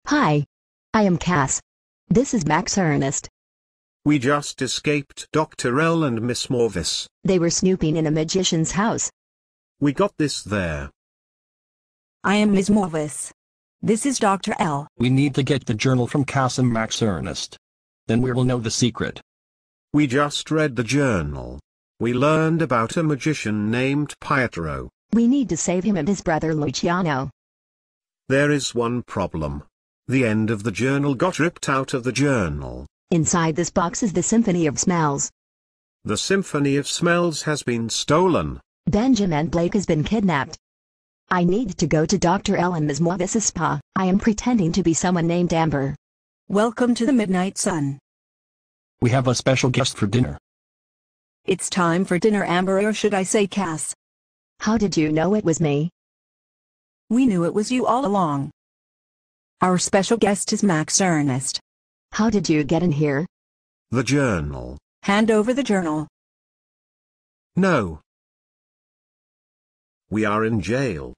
Hi. I am Cass. This is Max Ernest. We just escaped Dr. L and Miss Morvis. They were snooping in a magician's house. We got this there. I am Ms. Morvis. This is Dr. L. We need to get the journal from Cass and Max Ernest. Then we will know the secret. We just read the journal. We learned about a magician named Pietro. We need to save him and his brother Luciano. There is one problem. The end of the journal got ripped out of the journal. Inside this box is the Symphony of Smells. The Symphony of Smells has been stolen. Benjamin Blake has been kidnapped. I need to go to Dr. L and Ms. Morvis's spa. I am pretending to be someone named Amber. Welcome to the Midnight Sun. We have a special guest for dinner. It's time for dinner, Amber, or should I say Cass? How did you know it was me? We knew it was you all along. Our special guest is Max Ernest. How did you get in here? The journal. Hand over the journal. No. We are in jail.